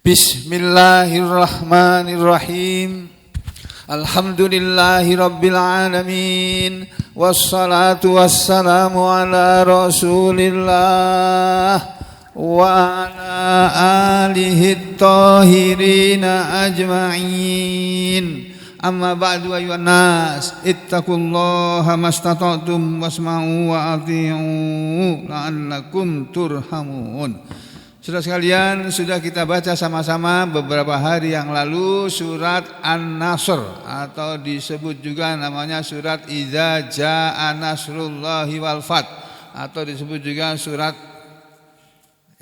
Bismillahirrahmanirrahim. Alhamdulillahi rabbil alamin. Wassalatu wassalamu ala rasulillah wa ala alihi tahirina ajma'in. Amma ba'du ayuhan nas, ittaqullaha mastata'tum wasma'u wa ati'u la'allakum turhamun. Saudara sekalian, sudah kita baca sama-sama beberapa hari yang lalu surat An-Nasr, atau disebut juga namanya surat Idza Jaa Nasrullahi wal Fath, atau disebut juga surat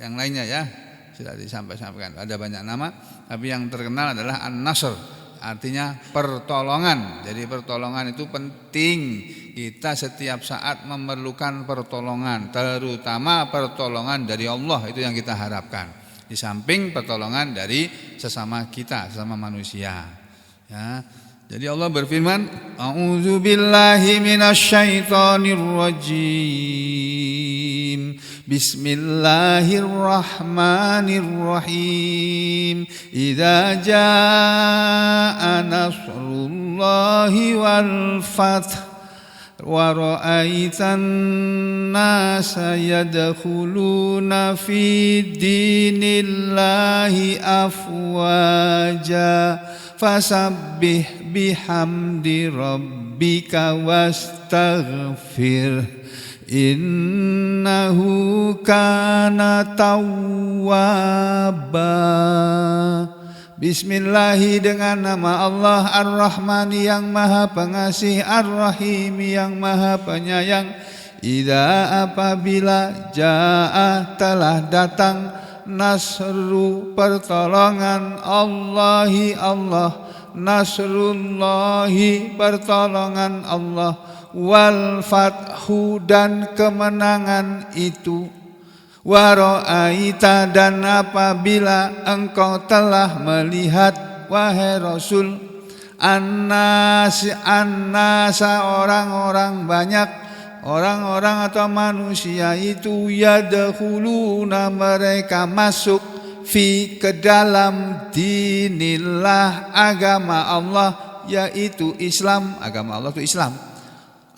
yang lainnya ya. Sudah disampaikan, ada banyak nama, tapi yang terkenal adalah An-Nasr, artinya pertolongan. Jadi pertolongan itu penting. Kita setiap saat memerlukan pertolongan, terutama pertolongan dari Allah, itu yang kita harapkan. Di samping pertolongan dari sesama kita, sesama manusia. Ya. Jadi Allah berfirman, A'udzubillahi minasyaitonirrajim. Bismillahirrahmanirrahim. Idza jaa nasrullahi wal fath wa ra'aitan nasa yadkhuluna fi dinillahi afwaja fasabbih bihamdi rabbika wastaghfir innahu kana tawwaba. Bismillahi, dengan nama Allah Ar-Rahmani yang maha pengasih, Ar-Rahimi yang maha penyayang. Idza, apabila, jaa, telah datang, nasru, pertolongan, Allahi, Allah, nasrullahi, pertolongan Allah, wal fathu, dan kemenangan itu. Wa ra'aita, dan apabila engkau telah melihat, wahai Rasul, annasa, orang-orang banyak, orang-orang atau manusia itu, yadkhuluna, mereka masuk, fi, ke dalam, dinillah, agama Allah, yaitu Islam. Agama Allah itu Islam.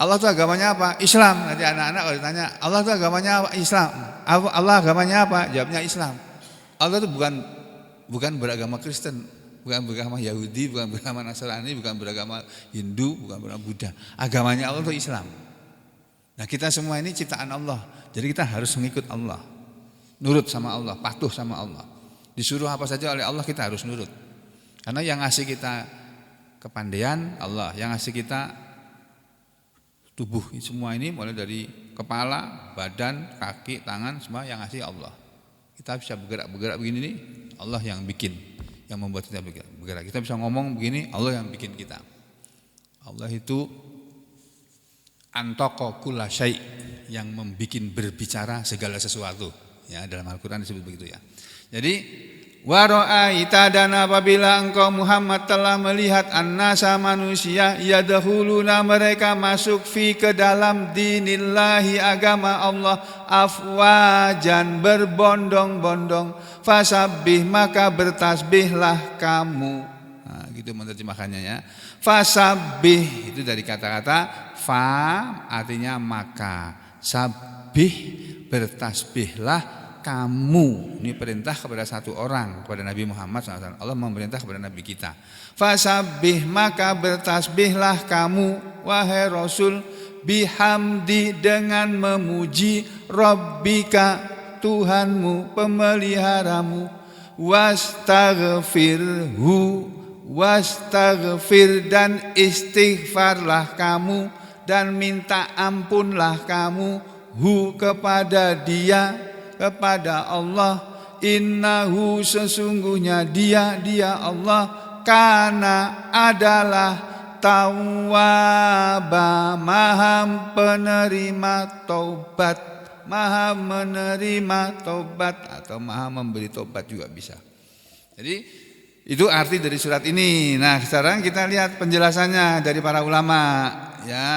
Allah itu agamanya apa? Islam. Nanti anak-anak kalau ditanya, Allah itu agamanya apa? Islam. Allah agamanya apa? Jawabnya Islam. Allah itu bukan beragama Kristen, bukan beragama Yahudi, bukan beragama Nasrani, bukan beragama Hindu, bukan beragama Buddha. Agamanya Allah itu Islam. Nah, kita semua ini ciptaan Allah. Jadi kita harus mengikut Allah. Nurut sama Allah, patuh sama Allah. Disuruh apa saja oleh Allah kita harus nurut. Karena yang ngasih kita kepandaian Allah, yang ngasih kita tubuh semua ini, mulai dari kepala, badan, kaki, tangan, semua yang ngasih Allah. Kita bisa bergerak begini nih, Allah yang bikin, yang membuat kita bergerak. Kita bisa ngomong begini, Allah yang bikin kita. Allah itu antaqa kulla syai', yang membuat berbicara segala sesuatu. Ya, dalam Al-Qur'an disebut begitu ya. Jadi wa ra'aita, dan apabila engkau Muhammad telah melihat, annasa, manusia, yadkhuluna, mereka masuk, fi, ke dalam, dinillahi, agama Allah, afwajan, berbondong-bondong, fasabbih, maka bertasbihlah kamu. Nah, gitu menerjemahkannya ya. Fasabbih itu dari kata-kata fa, artinya maka, sabbih, bertasbihlah kamu. Ini perintah kepada satu orang, kepada Nabi Muhammad SAW. Allah memerintah kepada Nabi kita. Fasabbih, maka bertasbihlah kamu, wahai Rasul, bihamdi, dengan memuji, Rabbika, Tuhanmu, pemeliharamu, wastaghfir, dan istighfarlah kamu, dan minta ampunlah kamu, kepada dia, kepada Allah, innahu, sesungguhnya dia Allah, kana, adalah, tawwaba, maha penerima taubat, maha menerima taubat, atau maha memberi taubat juga bisa. Jadi itu arti dari surat ini. Nah, sekarang kita lihat penjelasannya dari para ulama ya.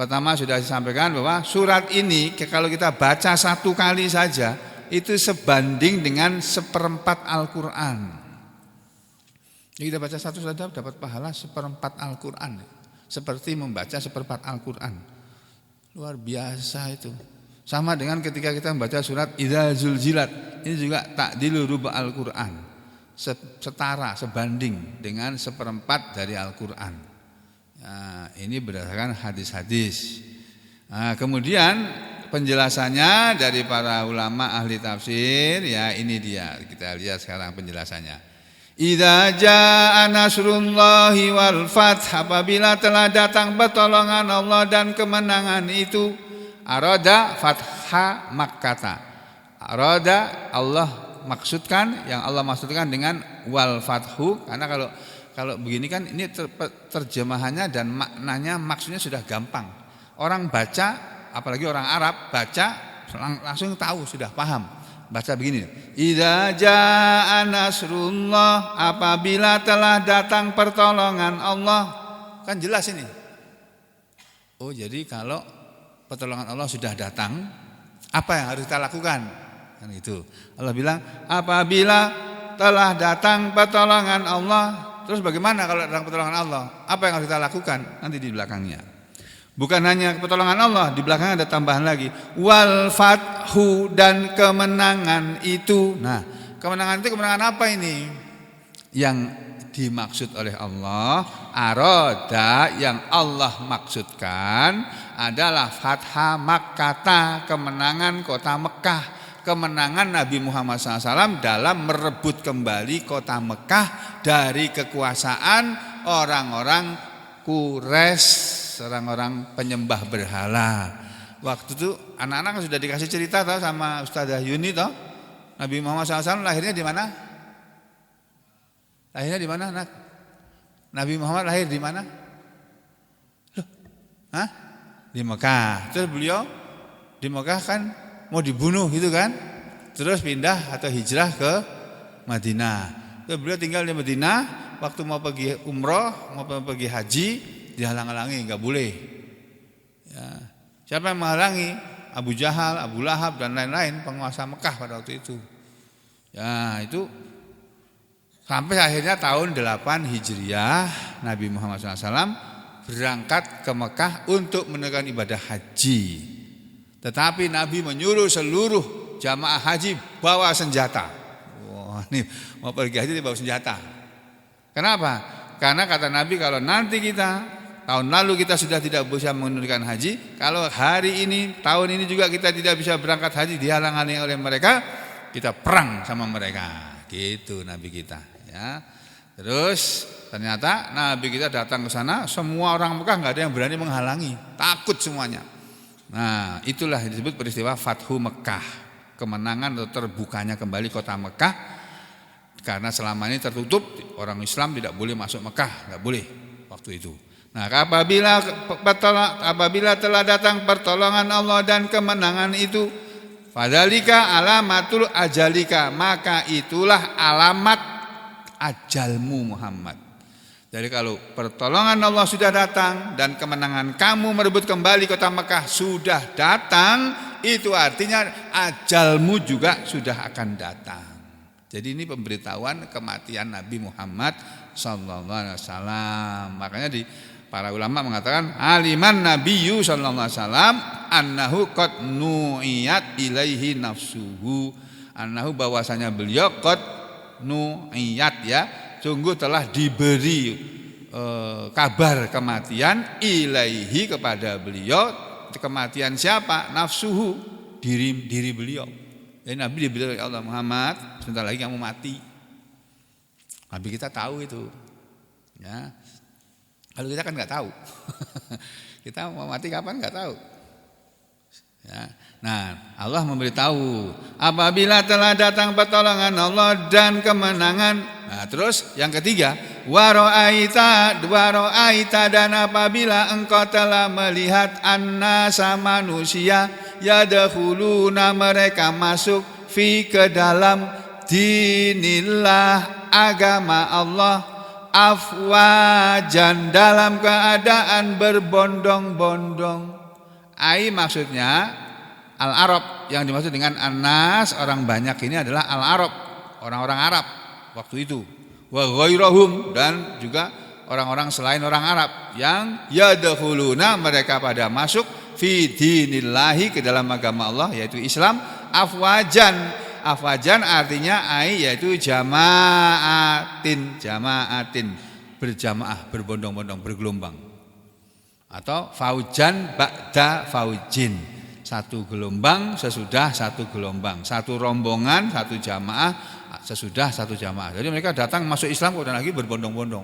Pertama sudah disampaikan bahwa surat ini kalau kita baca satu kali saja itu sebanding dengan seperempat Al-Quran. Jadi kita baca satu saja dapat pahala seperempat Al-Quran, seperti membaca seperempat Al-Quran. Luar biasa itu. Sama dengan ketika kita membaca surat Idza Zulzilat, ini juga ta'dilu ruba Al-Quran, setara, sebanding dengan seperempat dari Al-Quran. Nah, ini berdasarkan hadis-hadis. Nah, kemudian penjelasannya dari para ulama ahli tafsir, ya ini dia, kita lihat sekarang penjelasannya. Idza jaa nasrullahi wal fath, apabila telah datang pertolongan Allah dan kemenangan itu, arada fatha Makkah. Arada Allah maksudkan, yang Allah maksudkan dengan wal fathu, karena kalau begini kan ini terjemahannya dan maknanya maksudnya sudah gampang. Orang baca, apalagi orang Arab baca langsung tahu, sudah paham. Baca begini, idza jaa nasrullah, apabila telah datang pertolongan Allah. Kan jelas ini. Oh, jadi kalau pertolongan Allah sudah datang, apa yang harus kita lakukan? Kan itu. Allah bilang, apabila telah datang pertolongan Allah. Terus bagaimana kalau datang pertolongan Allah? Apa yang harus kita lakukan? Nanti di belakangnya. Bukan hanya pertolongan Allah, di belakangnya ada tambahan lagi, wal fathu, dan kemenangan itu. Nah, kemenangan itu kemenangan apa ini? Yang dimaksud oleh Allah, arada, yang Allah maksudkan adalah fatha Makkah, kemenangan kota Mekah, kemenangan Nabi Muhammad SAW dalam merebut kembali kota Mekah dari kekuasaan orang-orang Quraisy, orang-orang penyembah berhala. Waktu itu anak-anak sudah dikasih cerita toh sama Ustazah Yuni toh. Nabi Muhammad SAW lahirnya di mana? Lahirnya di mana, Nak? Nabi Muhammad lahir di mana? Loh, hah? Di Mekah. Terus beliau di Mekah kan mau dibunuh gitu kan? Terus pindah atau hijrah ke Madinah. Terus beliau tinggal di Madinah. Waktu mau pergi umroh, mau pergi haji, dihalang-halangi, nggak boleh. Ya. Siapa yang menghalangi? Abu Jahal, Abu Lahab, dan lain-lain penguasa Mekah pada waktu itu. Ya, itu sampai akhirnya tahun 8 Hijriah Nabi Muhammad SAW berangkat ke Mekah untuk menunaikan ibadah haji. Tetapi Nabi menyuruh seluruh jamaah haji bawa senjata. Wah, ini mau pergi haji bawa senjata. Kenapa? Karena kata Nabi, kalau nanti kita tahun lalu kita sudah tidak bisa menunaikan haji, kalau hari ini, tahun ini juga kita tidak bisa berangkat haji, dihalang-halangi oleh mereka, kita perang sama mereka. Gitu Nabi kita, ya. Terus ternyata Nabi kita datang ke sana, semua orang Mekah nggak ada yang berani menghalangi, takut semuanya. Nah, itulah yang disebut peristiwa Fathu Mekah, kemenangan atau terbukanya kembali kota Mekah. Karena selama ini tertutup, orang Islam tidak boleh masuk Mekah, nggak boleh waktu itu. Nah, apabila telah datang pertolongan Allah dan kemenangan itu, fadzalika alamatul ajalika, maka itulah alamat ajalmu Muhammad. Jadi kalau pertolongan Allah sudah datang dan kemenangan kamu merebut kembali kota Mekah sudah datang, itu artinya ajalmu juga sudah akan datang. Jadi ini pemberitahuan kematian Nabi Muhammad SAW. Makanya para ulama mengatakan aliman Nabiyyu SAW annahu qad nu'iyat ilaihi nafsuhu, annahu bahwasanya beliau qad nu'iyat, ya, sungguh telah diberi kabar kematian ilaihi, kepada beliau. Kematian siapa? Nafsuhu, diri beliau. Jadi Nabi diberitahu oleh Allah, Muhammad, sebentar lagi kamu mati. Nabi kita tahu itu, ya. Kalau kita kan nggak tahu, kita mau mati kapan nggak tahu. Ya. Nah, Allah memberitahu apabila telah datang pertolongan Allah dan kemenangan. Nah, terus yang ketiga, waro'aita, dan apabila engkau telah melihat annasa manusia, yadkhuluna, mereka masuk, fi, ke dalam, dinillah, agama Allah, afwajan, dalam keadaan berbondong-bondong. Ai maksudnya Al-Arab, yang dimaksud dengan An-nas orang banyak ini adalah Al-Arab, orang-orang Arab waktu itu. Wa ghairahum, dan juga orang-orang selain orang Arab yang yadkhuluna mereka pada masuk fi dinillahi ke dalam agama Allah yaitu Islam afwajan. Afwajan artinya yaitu jamaatin, berjamaah, berbondong-bondong, bergelombang. Atau faujan ba'da faujin, satu gelombang sesudah satu gelombang, satu rombongan, satu jamaah sesudah satu jamaah. Jadi mereka datang masuk Islam kemudian lagi berbondong-bondong.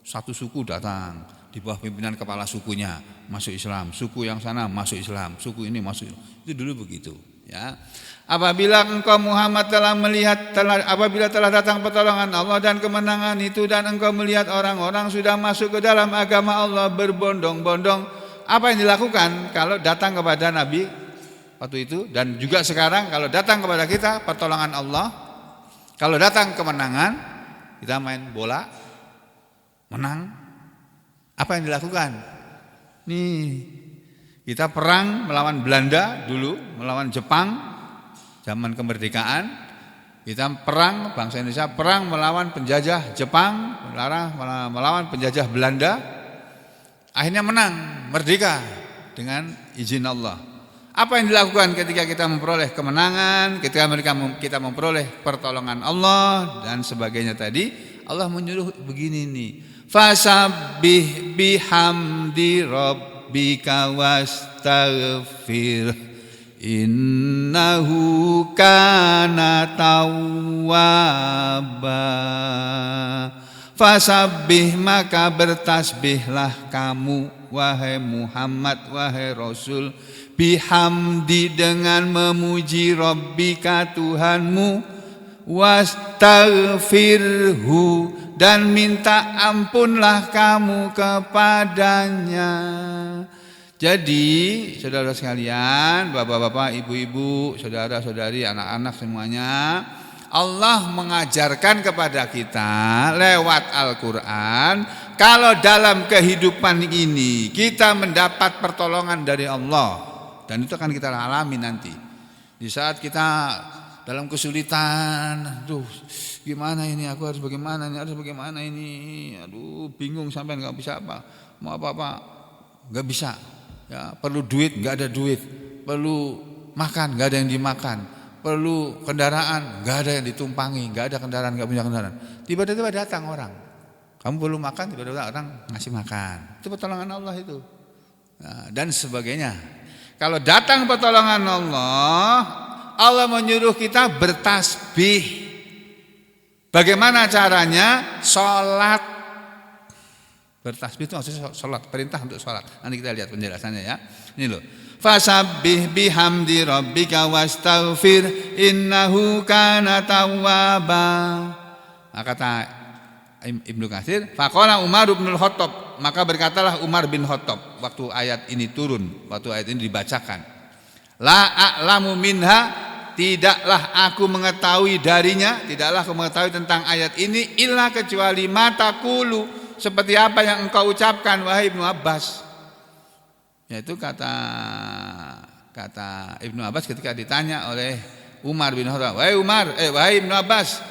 Satu suku datang di bawah pimpinan kepala sukunya masuk Islam, suku yang sana masuk Islam, suku ini masuk. Itu dulu begitu, ya. Apabila engkau Muhammad apabila telah datang pertolongan Allah dan kemenangan itu, dan engkau melihat orang-orang sudah masuk ke dalam agama Allah berbondong-bondong, apa yang dilakukan kalau datang kepada Nabi waktu itu dan juga sekarang kalau datang kepada kita pertolongan Allah, kalau datang kemenangan, kita main bola menang, apa yang dilakukan? Nih, kita perang melawan Belanda dulu, melawan Jepang zaman kemerdekaan, kita perang, bangsa Indonesia perang melawan penjajah Jepang, melawan penjajah Belanda, akhirnya menang, merdeka dengan izin Allah. Apa yang dilakukan ketika kita memperoleh kemenangan, ketika kita memperoleh pertolongan Allah dan sebagainya tadi? Allah menyuruh begini nih, fasabbih bihamdi rabbika wastaghfir innahu kana tawwaba. Fasabbih, maka bertasbihlah kamu wahai Muhammad, wahai Rasul, bihamdi dengan memuji rabbika Tuhanmu, wastaghfirhu dan minta ampunlah kamu kepadanya. Jadi saudara sekalian, bapak-bapak, ibu-ibu, saudara-saudari, anak-anak semuanya, Allah mengajarkan kepada kita lewat Al-Quran, kalau dalam kehidupan ini kita mendapat pertolongan dari Allah, dan itu akan kita alami nanti. Di saat kita dalam kesulitan, aduh gimana ini, aku harus bagaimana ini, aduh bingung sampai nggak bisa apa, mau apa-apa nggak bisa. Ya, perlu duit, nggak ada duit. Perlu makan, nggak ada yang dimakan. Perlu kendaraan, nggak ada yang ditumpangi. Nggak ada kendaraan, nggak punya kendaraan. Tiba-tiba datang orang, kamu perlu makan, tiba-tiba orang ngasih makan. Itu pertolongan Allah itu, nah, dan sebagainya. Kalau datang pertolongan Allah, Allah menyuruh kita bertasbih. Bagaimana caranya? Sholat. Bertasbih itu maksudnya sholat, perintah untuk sholat. Nanti kita lihat penjelasannya ya. Ini loh. Fasabbih bihamdi rabbika wastaghfir innahu kana tawwaba. Kata Ibnu Katsir, faqala Umar bin Khattab, maka berkatalah Umar bin Khattab waktu ayat ini turun, waktu ayat ini dibacakan. La a'lamu minha, tidaklah aku mengetahui darinya, tidaklah aku mengetahui tentang ayat ini illa kecuali mataqulu, seperti apa yang engkau ucapkan wahai Ibnu Abbas. Yaitu kata Ibnu Abbas ketika ditanya oleh Umar bin Khattab, wahai Ibnu Abbas,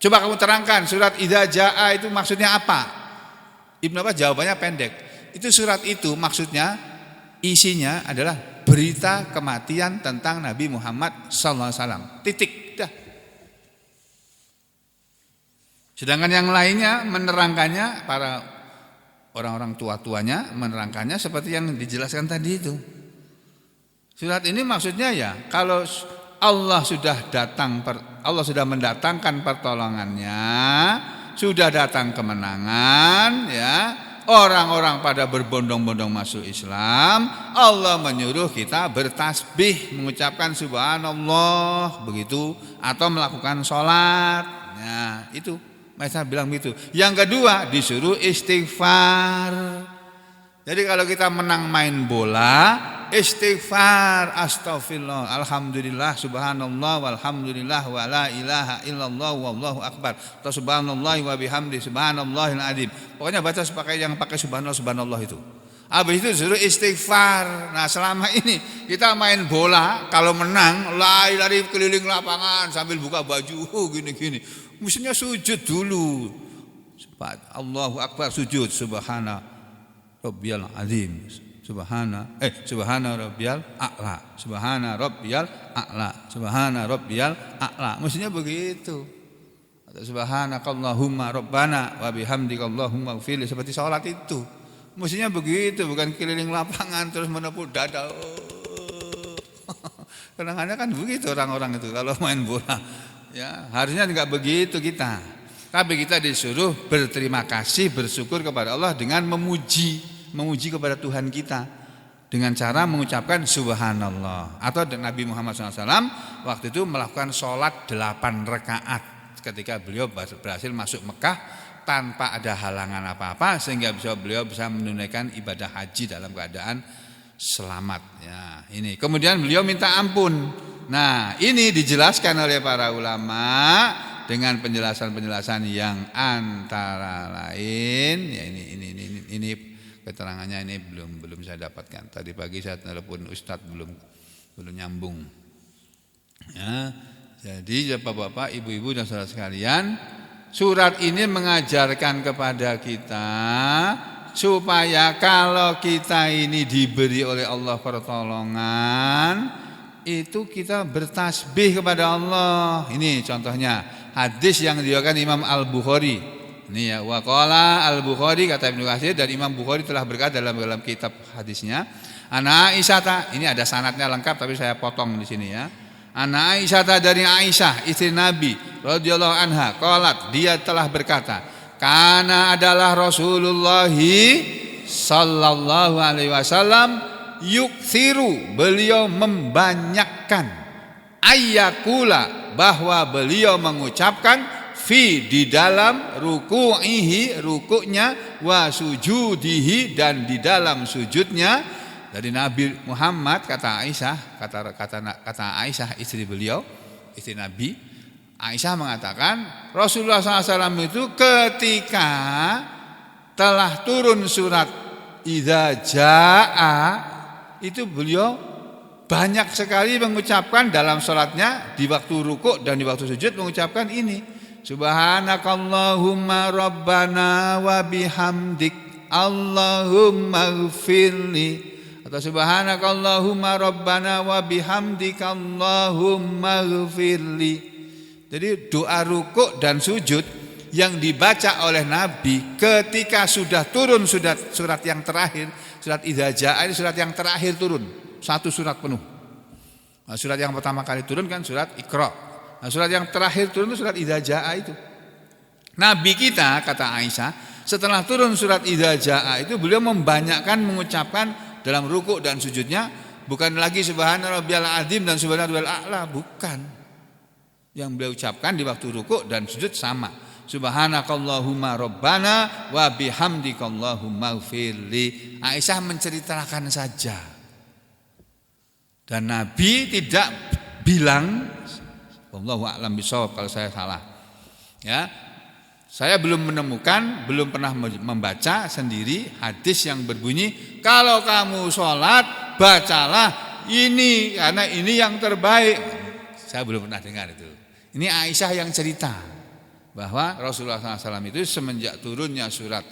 coba kamu terangkan surat Idza Jaa itu maksudnya apa? Ibnu Abbas jawabannya pendek. Itu surat itu maksudnya isinya adalah berita kematian tentang Nabi Muhammad sallallahu alaihi wasallam. Titik. Dah. Sedangkan yang lainnya menerangkannya, para orang-orang tua-tuanya menerangkannya seperti yang dijelaskan tadi itu. Surat ini maksudnya ya, kalau Allah sudah mendatangkan pertolongannya, sudah datang kemenangan ya, orang-orang pada berbondong-bondong masuk Islam, Allah menyuruh kita bertasbih, mengucapkan subhanallah begitu, atau melakukan sholat. Nah, itu Maisa bilang begitu. Yang kedua disuruh istighfar. Jadi kalau kita menang main bola, istighfar, astagfirullah, alhamdulillah, subhanallah, walhamdulillah, wa la ilaha illallah, wallahu akbar, atau subhanallah wa bihamdi, subhanallahil adzim. Pokoknya baca yang pakai subhanallah itu. Habis itu suruh istighfar. Nah selama ini kita main bola, kalau menang lari-lari keliling lapangan sambil buka baju gini-gini. Mestinya sujud dulu. Allahu Akbar, sujud subhana rabbiyal azim. Subhana rabbiyal a'la. Subhana rabbiyal a'la. Subhana rabbiyal a'la. Mestinya begitu. Atau subhanakallahumma rabbana wa bihamdika allahumma ighfirli, seperti salat itu. Mestinya begitu, bukan keliling lapangan terus menepuk dada. Kadang-kadang kan begitu orang-orang itu kalau main bola. Ya, harusnya enggak begitu kita. Tapi kita disuruh berterima kasih, bersyukur kepada Allah dengan memuji kepada Tuhan kita dengan cara mengucapkan subhanallah. Atau Nabi Muhammad SAW waktu itu melakukan sholat 8 rakaat ketika beliau berhasil masuk Mekah tanpa ada halangan apa-apa, sehingga beliau bisa menunaikan ibadah haji dalam keadaan selamat. Ya, ini. Kemudian beliau minta ampun. Nah, ini dijelaskan oleh para ulama dengan penjelasan-penjelasan yang antara lain. Ya, ini keterangannya ini belum saya dapatkan. Tadi pagi saya telepon Ustadz belum nyambung. Ya, jadi Bapak-bapak, Ibu-ibu dan saudara sekalian, surat ini mengajarkan kepada kita supaya kalau kita ini diberi oleh Allah pertolongan, itu kita bertasbih kepada Allah. Ini contohnya hadis yang diriwayatkan Imam Al-Bukhari. Ini ya, waqala Al-Bukhari, kata Ibnu Katsir, dan Imam Bukhari telah berkata dalam kitab hadisnya, Ana Aisyah, ini ada sanadnya lengkap tapi saya potong di sini ya. Ana Aisyah, dari Aisyah istri Nabi radhiyallahu anha, qalat, dia telah berkata, kana adalah Rasulullah sallallahu alaihi wasallam yukthiru, beliau membanyakkan, ayyakula, bahwa beliau mengucapkan, fi, di dalam ruku'ihi, rukuknya, wa sujudihi, dan di dalam sujudnya. Dari Nabi Muhammad, kata Aisyah, kata Aisyah istri beliau, istri Nabi, Aisyah mengatakan Rasulullah SAW itu ketika telah turun surat Idza Jaa, itu beliau banyak sekali mengucapkan dalam salatnya, di waktu rukuk dan di waktu sujud mengucapkan ini, subhanakallahumma rabbana wa bihamdik Allahumma ighfirli, atau subhanakallahumma rabbana wa bihamdika Allahumma ighfirli. Jadi doa rukuk dan sujud yang dibaca oleh Nabi ketika sudah turun surat yang terakhir, surat Idza Jaa, ini surat yang terakhir turun, satu surat penuh. Nah, surat yang pertama kali turun kan surat Iqra. Nah, surat yang terakhir turun itu surat Idza Jaa itu. Nabi kita, kata Aisyah, setelah turun surat Idza Jaa itu beliau membanyakkan mengucapkan dalam rukuk dan sujudnya, bukan lagi subhana rabbiyal azim dan subhana rabbiyal a'la, bukan. Yang beliau ucapkan di waktu rukuk dan sujud sama, subhanakallahumma rabbana wa bihamdika Allahumma ighfirli. Aisyah menceritakan saja, dan Nabi tidak bilang, wallahu a'lam bishawab kalau saya salah. Ya, saya belum pernah membaca sendiri hadis yang berbunyi, kalau kamu sholat bacalah ini karena ini yang terbaik. Saya belum pernah dengar itu. Ini Aisyah yang cerita bahwa Rasulullah SAW itu semenjak turunnya surat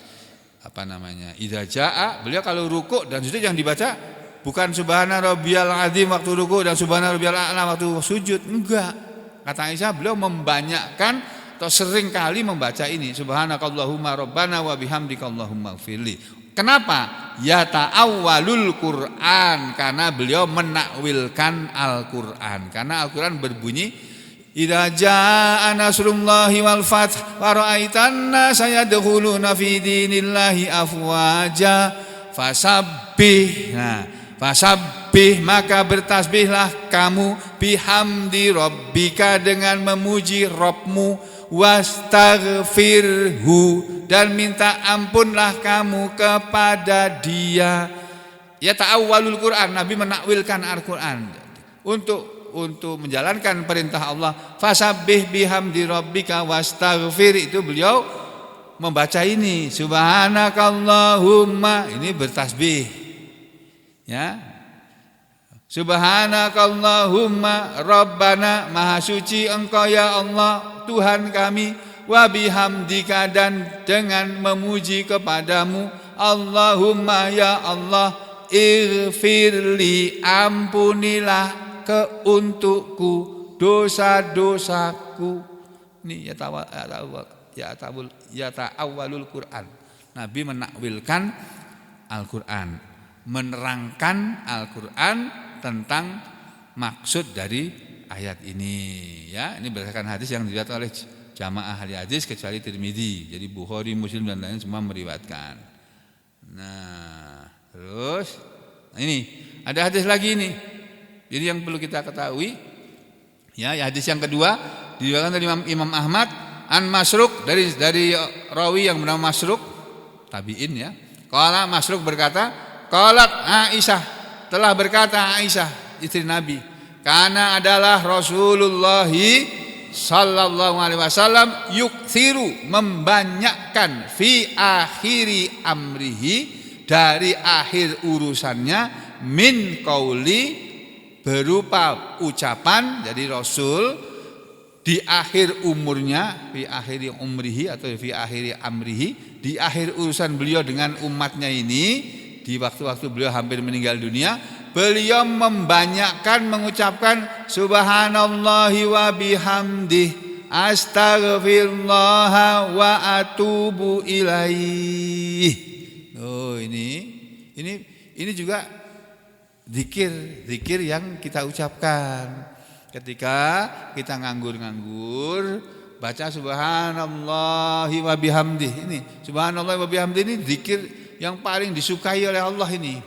Idza Jaa, beliau kalau rukuk dan sujud yang dibaca bukan subhana rabbiyal azim waktu rukuk dan subhana rabbiyal a'la waktu sujud, enggak. Kata Aisyah, beliau membanyakkan atau sering kali membaca ini, subhanakallahumma rabbana wa bihamdika Allahumma ighfirli. Kenapa? Ya ta'awwalul Qur'an, karena beliau menakwilkan Al-Qur'an. Karena Al-Qur'an berbunyi, idza jaa nasrullahi wal fath wa ra'aitan nasa yadkhuluna fi dinillahi afwaja fasabbih. Nah, fasabbih, maka bertasbihlah kamu, bihamdi rabbika, dengan memuji Rabbmu, wastaghfirhu, dan minta ampunlah kamu kepada Dia. Ya ta'awwalul Qur'an, Nabi menakwilkan Al-Qur'an untuk menjalankan perintah Allah, fasabbih bihamdi rabbika wastaghfir, itu beliau membaca ini subhanakallahumma, ini bertasbih. Ya. Subhanakallahumma rabbana, maha suci engkau ya Allah Tuhan kami, wa bihamdika, dan dengan memuji kepadamu, Allahumma ya Allah, ighfirli, ampunilah untukku dosa-dosaku. Ini ya ta'awwalul Quran. Nabi menakwilkan Al-Quran, menerangkan Al-Quran tentang maksud dari ayat ini. Ya, ini berdasarkan hadis yang diriwayatkan oleh jamaah ahli hadis kecuali Tirmidzi. Jadi Bukhari, Muslim dan lain semua meriwayatkan. Nah, terus ini ada hadis lagi ini. Jadi yang perlu kita ketahui, ya hadis yang kedua diriwayatkan dari Imam Ahmad an Masruq, dari rawi yang bernama Masruq, tabi'in ya. Qala, Masruq berkata, qalat Aisyah, telah berkata Aisyah istri Nabi, karena adalah Rasulullah sallallahu alaihi wasallam yukthiru, membanyakkan, fi akhiri amrihi, dari akhir urusannya, min qauli, berupa ucapan. Jadi Rasul di akhir umurnya, fi akhiri umrihi atau fi akhiri amrihi, di akhir urusan beliau dengan umatnya ini, di waktu-waktu beliau hampir meninggal dunia, beliau membanyakkan mengucapkan subhanallahi wa bihamdih, astaghfirullah wa atubu ilaih. Oh, ini juga zikir yang kita ucapkan ketika kita nganggur, baca subhanallahi wa bihamdih. Ini subhanallahi wa bihamdih, ini zikir yang paling disukai oleh Allah. Ini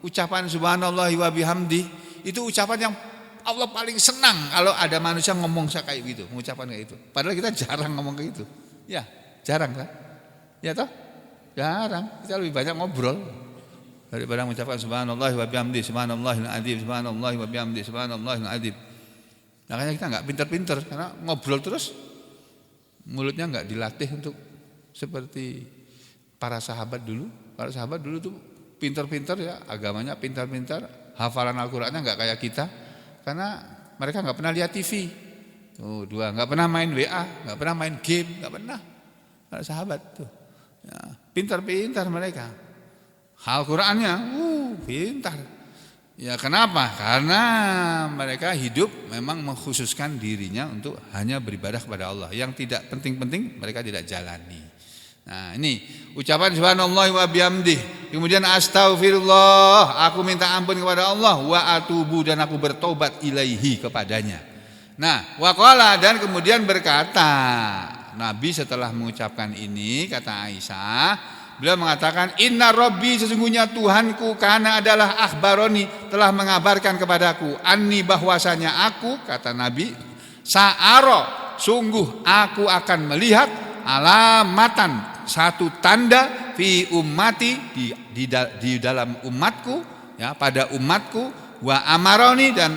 ucapan subhanallahi wa bihamdih, itu ucapan yang Allah paling senang kalau ada manusia ngomong kayak gitu, mengucapkan kayak itu. Padahal kita jarang ngomong kayak gitu. Ya, jarang kan? Ya toh? Jarang. Kita lebih banyak ngobrol daripada mengucapkan subhanallahi wa bihamdih, subhanallahil azim, subhanallahi wa bihamdih, subhanallahil azim. Makanya kita enggak pintar-pintar, karena ngobrol terus, mulutnya enggak dilatih untuk seperti para sahabat dulu. Para sahabat dulu tuh pintar-pintar ya, agamanya pintar-pintar, hafalan Al-Qur'annya enggak kayak kita, karena mereka enggak pernah lihat TV. Tuh, dua, enggak pernah main WA, enggak pernah main game, enggak pernah. Para sahabat tuh. Ya, pintar-pintar mereka. Al-Qur'annya pintar. Ya, kenapa? Karena mereka hidup memang mengkhususkan dirinya untuk hanya beribadah kepada Allah. Yang tidak penting-penting mereka tidak jalani. Nah, ini ucapan subhanallah wa bihamdih, kemudian astaghfirullah, aku minta ampun kepada Allah, wa atubu, dan aku bertobat ilaihi, kepadanya. Nah, waqala, dan kemudian berkata Nabi setelah mengucapkan ini, kata Aisyah, beliau mengatakan, inna rabbi, sesungguhnya Tuhanku, karena adalah akhbaroni, telah mengabarkan kepadaku, anni, bahwasanya aku, kata Nabi, sa'aro, sungguh aku akan melihat, alamatan, satu tanda, fi ummati, di dalam umatku, ya, pada umatku, wa amaroni, dan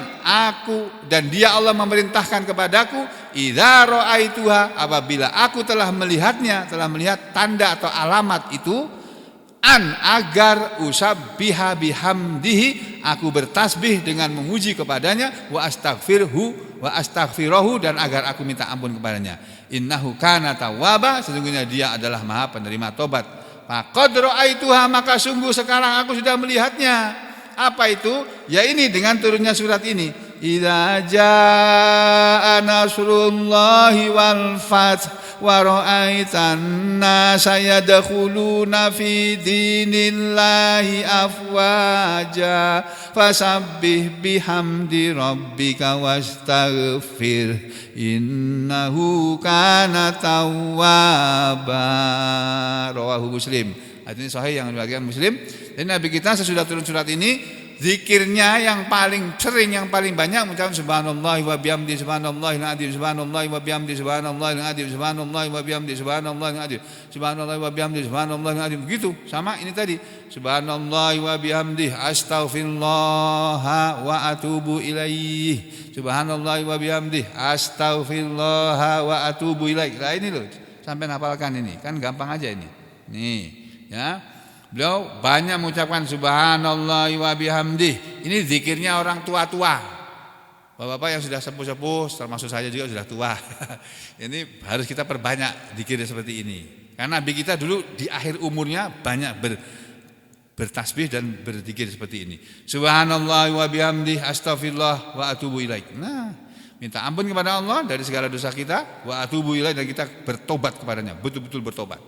dia Allah memerintahkan kepadaku, idza ra'aituha, apabila aku telah melihatnya, telah melihat tanda atau alamat itu, agar usabbiha bihamdihi, aku bertasbih dengan memuji kepadanya, wa astaghfiruhu, dan agar aku minta ampun kepadanya. Innahu kana tawwaba, sesungguhnya dia adalah maha penerima tobat. Faqad ra'aituha, maka sungguh sekarang aku sudah melihatnya. Apa itu? Ya ini dengan turunnya surat ini. Idza jaa nasrullahi wal fath wa ra'aitan nasa yadkhuluna fi dinillahi afwaja fasabbih bihamdi rabbika wastaghfir innahu kana tawwaba. Rawahu Muslim. Hadis ini sahih yang diriwayatkan Muslim. Dan Nabi kita sesudah turun surat ini, zikirnya yang paling sering, yang paling banyak mengucapkan subhanallahi wa bihamdi, subhanallahil azim, subhanallahi wa bihamdi, subhanallahil azim, subhanallahi wa bihamdi, subhanallahil azim, subhanallahi wa bihamdi, subhanallahil azim. Begitu sama ini tadi, subhanallahi wa bihamdi, astaghfirullah wa atubu ilaih, subhanallahi wa bihamdi, astaghfirullah wa atubu ilaih. Nah ini loh, sampai hafalkan ini, kan gampang aja ini. Nih, ya. Beliau banyak mengucapkan subhanallah wa bihamdih. Ini zikirnya orang tua-tua. Bapak-bapak yang sudah sepuh-sepuh, termasuk saya juga sudah tua. Ini harus kita perbanyak zikirnya seperti ini. Karena Nabi kita dulu di akhir umurnya banyak bertasbih dan berzikir seperti ini. Subhanallah wa bihamdih, astaghfirullah wa atubu ilaik. Nah, minta ampun kepada Allah dari segala dosa kita, wa atubu ilaik, dan kita bertobat kepadanya, betul-betul bertobat.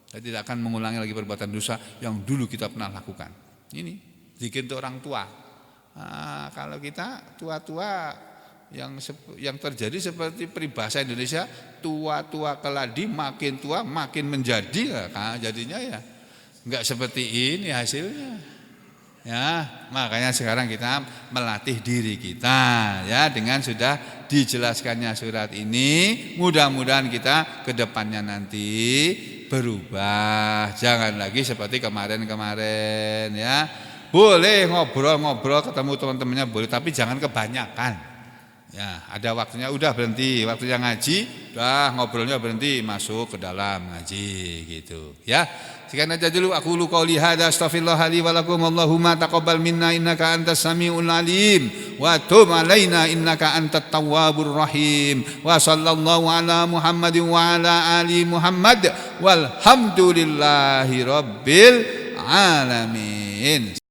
Kita tidak akan mengulangi lagi perbuatan dosa yang dulu kita pernah lakukan. Ini zikir untuk orang tua. Nah, kalau kita tua-tua yang terjadi seperti peribahasa Indonesia, tua-tua keladi, makin tua makin menjadi. Nah, jadinya ya enggak seperti ini hasilnya. Ya, makanya sekarang kita melatih diri kita ya dengan sudah dijelaskannya surat ini. Mudah-mudahan kita ke depannya nanti berubah. Jangan lagi seperti kemarin-kemarin ya. Boleh ngobrol-ngobrol, ketemu teman-temannya boleh, tapi jangan kebanyakan. Ya, ada waktunya udah berhenti, waktunya ngaji, udah ngobrolnya berhenti, masuk ke dalam ngaji gitu. Ya. Sekian aja dulu, aku lu qauli hadza astaghfirullah li wa lakum, Allahumma taqabbal minna innaka antas samiul alim wa tub alaina innaka antat tawwabur rahim. Wa sallallahu ala Muhammadin wa ala ali Muhammad walhamdulillahi rabbil alamin.